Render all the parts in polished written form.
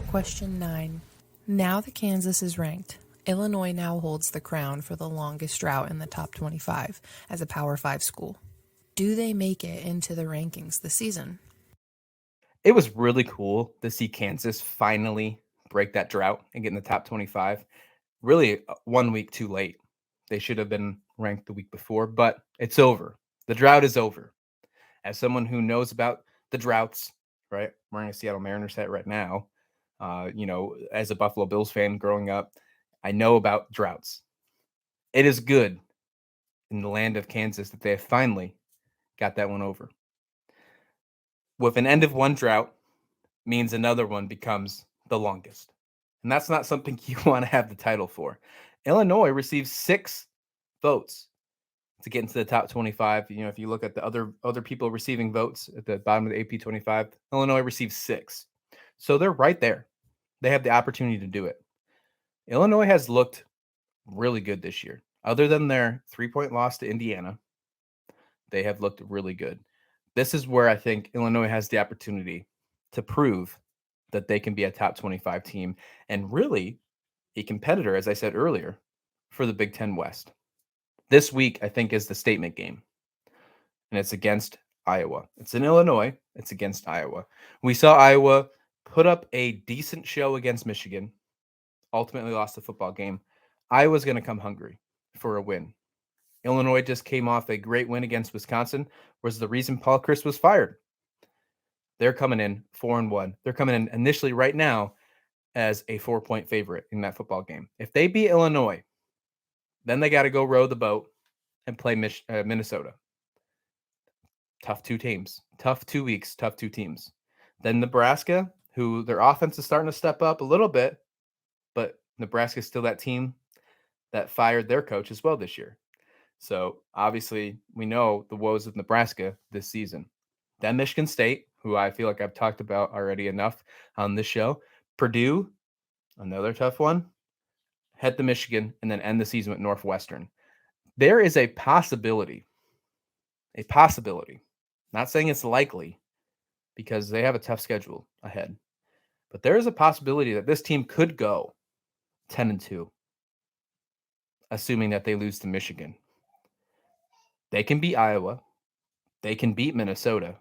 Question 9. Now that Kansas is ranked, Illinois now holds the crown for the longest drought in the top 25 as a Power 5 school. Do they make it into the rankings this season? It was really cool to see Kansas finally break that drought and get in the top 25. Really, 1 week too late. They should have been ranked the week before, but it's over. The drought is over. As someone who knows about the droughts, right? Wearing a Seattle Mariners hat right now. As a Buffalo Bills fan growing up, I know about droughts. It is good in the land of Kansas that they have finally got that one over. With an end of one drought means another one becomes the longest. And that's not something you want to have the title for. Illinois received 6 votes to get into the top 25. If you look at the other people receiving votes at the bottom of the AP 25, Illinois received 6. So they're right there. They have the opportunity to do it. Illinois has looked really good this year. Other than their 3-point loss to Indiana, they have looked really good. This is where I think Illinois has the opportunity to prove that they can be a top 25 team and really a competitor, as I said earlier, for the Big Ten West. This week, I think, is the statement game, and it's against Iowa. It's in Illinois. It's against Iowa. We saw Iowa put up a decent show against Michigan, ultimately lost the football game. Iowa's going to come hungry for a win. Illinois just came off a great win against Wisconsin, was the reason Paul Chryst was fired. They're coming in 4-1. They're coming in initially right now as a 4-point favorite in that football game. If they beat Illinois, then they got to go row the boat and play Minnesota. Tough 2 teams. Tough 2 weeks. Tough 2 teams. Then Nebraska, who their offense is starting to step up a little bit, but Nebraska is still that team that fired their coach as well this year. So obviously we know the woes of Nebraska this season. Then Michigan State, who I feel like I've talked about already enough on this show. Purdue, another tough one. Head to Michigan and then end the season with Northwestern. There is a possibility, not saying it's likely because they have a tough schedule ahead, but there is a possibility that this team could go 10-2, assuming that they lose to Michigan. They can beat Iowa. They can beat Minnesota.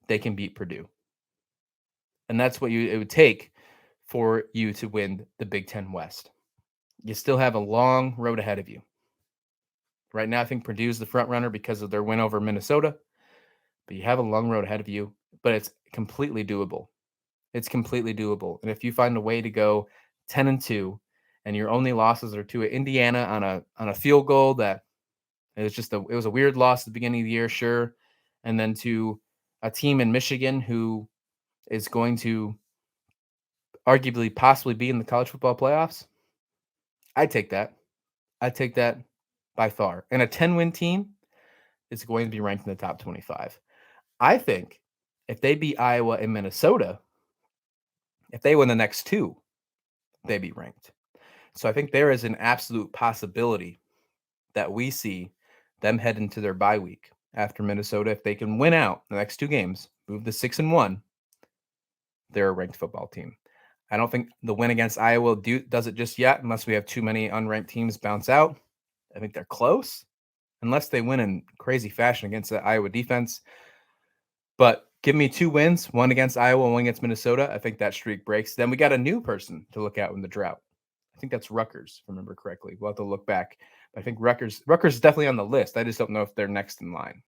They can beat Purdue. And that's what it would take for you to win the Big Ten West. You still have a long road ahead of you. Right now, I think Purdue's the front runner because of their win over Minnesota, but you have a long road ahead of you, but it's completely doable. It's completely doable. And if you find a way to go 10-2 and your only losses are to Indiana on a field goal that it was a weird loss at the beginning of the year, sure, and then to a team in Michigan who is going to arguably possibly be in the college football playoffs, I'd take that. I'd take that by far. And a 10-win team is going to be ranked in the top 25. I think if they beat Iowa and Minnesota, if they win the next 2, they'd be ranked. So I think there is an absolute possibility that we see them head into their bye week after Minnesota. If they can win out the next 2 games, move to 6-1, they're a ranked football team. I don't think the win against Iowa does it just yet, unless we have too many unranked teams bounce out. I think they're close, unless they win in crazy fashion against the Iowa defense. But give me 2 wins, one against Iowa and one against Minnesota. I think that streak breaks. Then we got a new person to look out in the drought. I think that's Rutgers, if I remember correctly. We'll have to look back. But I think Rutgers is definitely on the list. I just don't know if they're next in line.